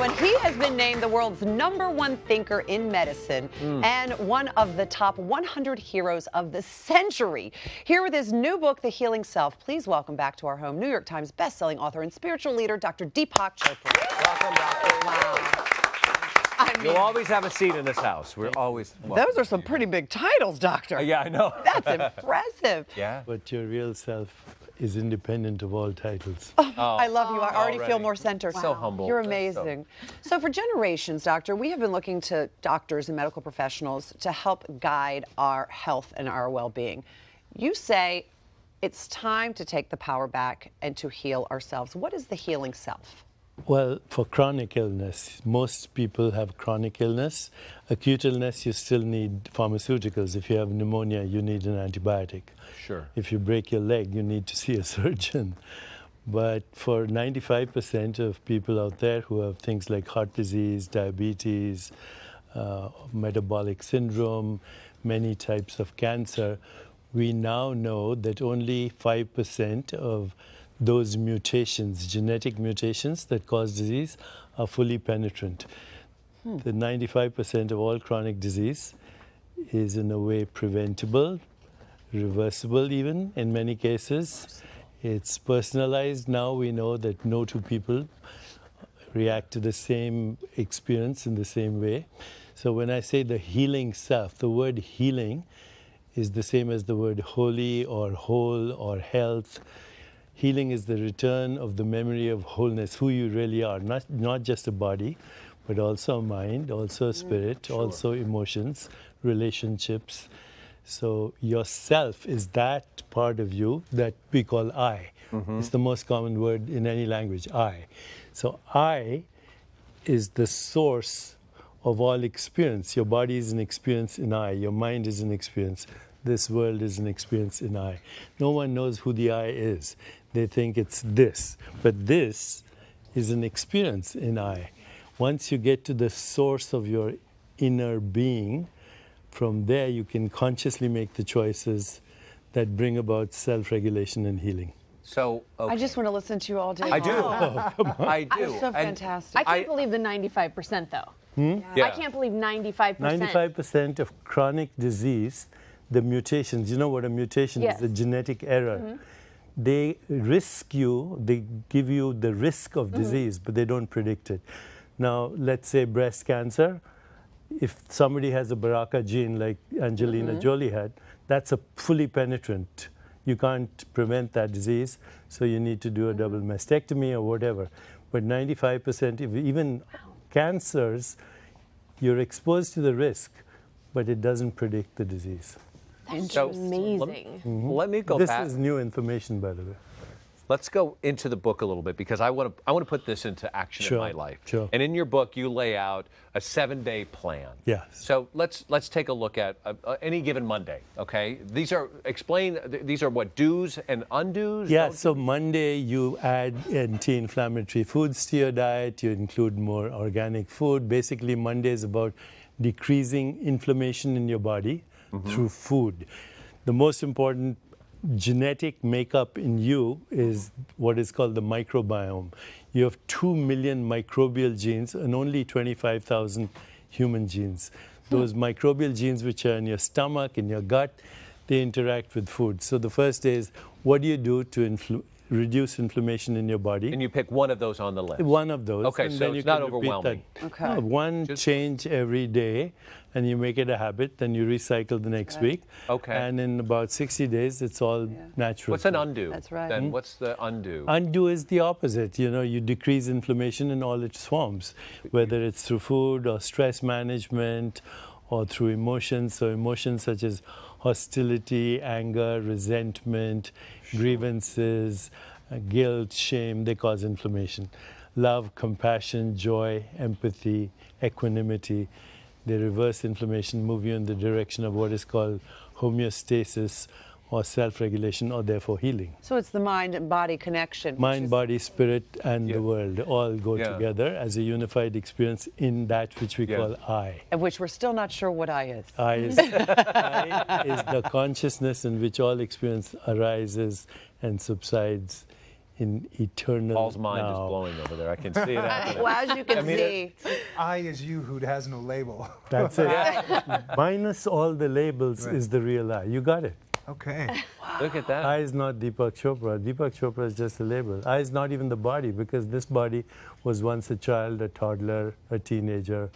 and he has been named the world's #1 thinker in medicine and one of the top 100 heroes of the century. Here with his new book, The Healing Self, please welcome back to our home New York Times bestselling author and spiritual leader, Dr. Deepak Chopra. Welcome, Doctor. Wow. You'll always have a seat in this house. We're always Those are some pretty big titles, Doctor. Yeah, I know. That's impressive. Yeah. But your real self is independent of all titles. I love you. I already feel more centered. So humble. You're amazing. So for generations, Doctor, we have been looking to doctors and medical professionals to help guide our health and our well-being. You say it's time to take the power back and to heal ourselves. What is the healing self? Well, for chronic illness, most people have chronic illness. Acute illness, you still need pharmaceuticals. If you have pneumonia, you need an antibiotic. Sure. If you break your leg, you need to see a surgeon. But for 95% of people out there who have things like heart disease, diabetes, metabolic syndrome, many types of cancer, we now know that only 5% of those mutations, genetic mutations that cause disease, are fully penetrant. The 95% of all chronic disease is in a way preventable, reversible even in many cases. It's personalized. Now we know that no two people react to the same experience in the same way. So when I say the healing self, the word healing is the same as the word holy or whole or health. Healing is the return of the memory of wholeness, who you really are, not just a body, but also a mind, also a spirit, also emotions, relationships. So yourself is that part of you that we call I. It's the most common word in any language, I. So I is the source of all experience. Your body is an experience in I. Your mind is an experience. This world is an experience in I. No one knows who the I is. They think it's this. But this is an experience in I. Once you get to the source of your inner being, from there you can consciously make the choices that bring about self-regulation and healing. So, I just want to listen to you all day. I do. long. I do. It's so fantastic. I can't believe the 95% though. Yeah. I can't believe 95%. 95% of chronic disease, the mutations, you know what a mutation Yes. is? A genetic error. They risk you, they give you the risk of disease, but they don't predict it. Now, let's say breast cancer, if somebody has a BRCA gene like Angelina Jolie had, that's a fully penetrant. You can't prevent that disease, so you need to do a double mastectomy or whatever. But 95%, even cancers, you're exposed to the risk, but it doesn't predict the disease. That's So- amazing. Let me go This back. is new information, by the way. Let's go into the book a little bit because I want to put this into action Sure, in my life. sure. And in your book, you lay out a 7-day plan. Yes. So let's take a look at any given Monday. Okay. These are what do's and undo's. Yeah, Don't- so Monday you add anti-inflammatory foods to your diet, you include more organic food. Basically, Monday is about decreasing inflammation in your body through food. The most important genetic makeup in you is what is called the microbiome. You have 2 million microbial genes and only 25,000 human genes. Those microbial genes which are in your stomach, in your gut, they interact with food. So the first day is, what do you do to reduce inflammation in your body? And you pick one of those on the list. One of those. Okay, and so then it's you not can repeat overwhelming. that. Okay. No, one Just- change every day, and you make it a habit, then you recycle the next week. Okay. And in about 60 days, it's all natural. What's an undo? That's right. Then what's the undo? Undo is the opposite. You know, you decrease inflammation in all its forms, whether it's through food or stress management or through emotions. So emotions such as hostility, anger, resentment, grievances, guilt, shame, they cause inflammation. Love, compassion, joy, empathy, equanimity, they reverse inflammation, move you in the direction of what is called homeostasis or self-regulation, or therefore healing. So it's the mind and body connection. which Mind, is- body, spirit, and Yeah. the world all go Yeah. together as a unified experience in that which we Yeah. call I. Of which we're still not sure what I is. I is the consciousness in which all experience arises and subsides in eternal Paul's mind is now. blowing over there. I can see it happening. Well, as you can see, I is you who has no label. That's it. Minus all the labels is the real I. You got it. Okay. Look at that. I is not Deepak Chopra. Deepak Chopra is just a label. I is not even the body, because this body was once a child, a toddler, a teenager.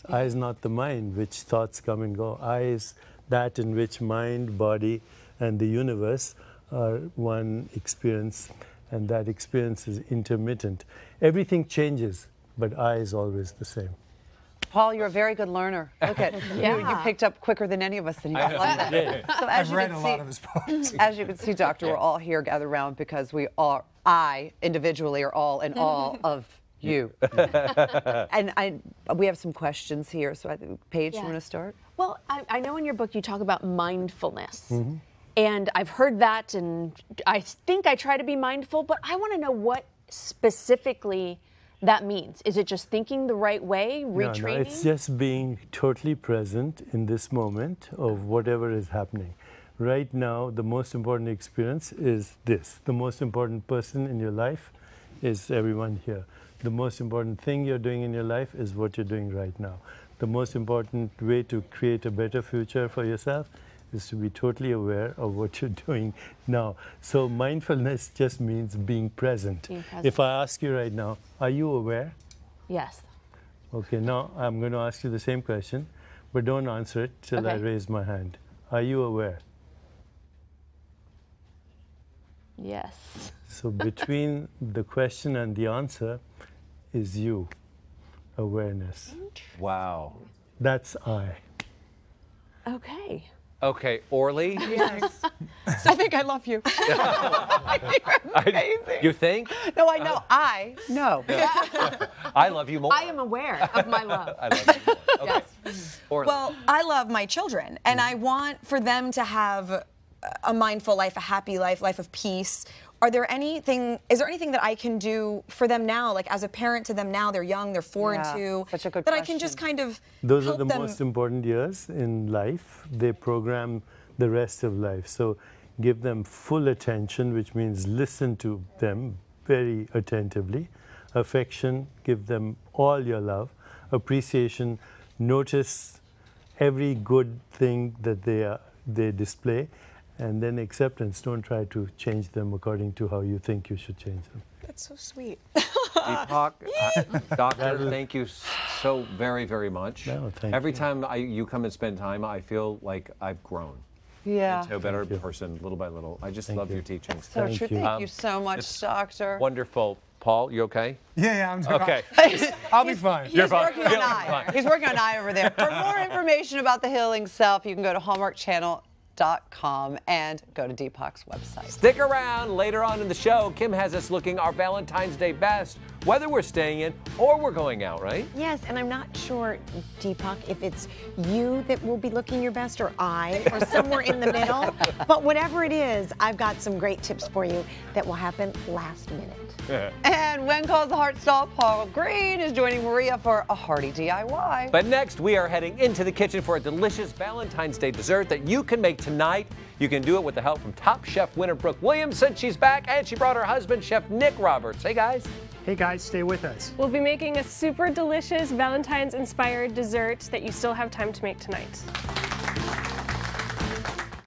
I is not the mind, which thoughts come and go. I is that in which mind, body, and the universe are one experience, and that experience is intermittent. Everything changes, but I is always the same. Paul, you're a very good learner. Look at you picked up quicker than any of us. And you love that. So as I've you read can a see, lot of his books. as you can see, Doctor, we're all here gathered around because we are, I individually are all in all of you. And we have some questions here. So I think, Paige, you want to start? Well, I know in your book you talk about mindfulness. And I've heard that, and I think I try to be mindful, but I want to know what specifically that means. Is it just thinking the right way, retraining? No, it's just being totally present in this moment of whatever is happening. Right now, the most important experience is this. The most important person in your life is everyone here. The most important thing you're doing in your life is what you're doing right now. The most important way to create a better future for yourself is to be totally aware of what you're doing now. So mindfulness just means being present. If I ask you right now, are you aware? Yes. Okay, now I'm going to ask you the same question, but don't answer it till I Okay. raise my hand. Are you aware? Yes. So between the question and the answer is you, awareness. Wow. That's I. Okay. Okay, Orly. I think I love you. You think? No, I know. I know. I love you more. I am aware of my love. I love you more. Okay. Orly. Well, I love my children, and I want for them to have a mindful life, a happy life, life of peace. Is there anything that I can do for them now, like as a parent to them now? They're young, they're 4 and 2. such a good that I can just question. kind of Those help are the them. most important years in life. They program the rest of life. So give them full attention, which means listen to them very attentively. Affection, give them all your love. Appreciation, notice every good thing that they display. And then acceptance, don't try to change them according to how you think you should change them. That's so sweet. Deepak, Doctor, thank you so very, very much. No, thank Every you. time you come and spend time, I feel like I've grown Yeah. into a better person, little by little. I just love your teachings. So Thank true. you. Thank you so much, it's Doctor. Wonderful. Paul, you okay? Yeah, I'm Okay. I'll be fine. He's fine. working on You're I. fine. He's working on I over there. For more information about the healing self, you can go to hallmarkchannel.com and go to Deepak's website. Stick around. Later on in the show, Kim has us looking our Valentine's Day best, whether we're staying in or we're going out, right? Yes, and I'm not sure, Deepak, if it's you that will be looking your best or I or somewhere in the middle. But whatever it is, I've got some great tips for you that will happen last minute. And when calls the heart stall, Paul Green is joining Maria for a hearty DIY. But next, we are heading into the kitchen for a delicious Valentine's Day dessert that you can make tonight. You can do it with the help from Top Chef winner Brooke Williamson. She's back, and she brought her husband, Chef Nick Roberts. Hey, guys. Hey guys, stay with us. We'll be making a super delicious Valentine's inspired dessert that you still have time to make tonight.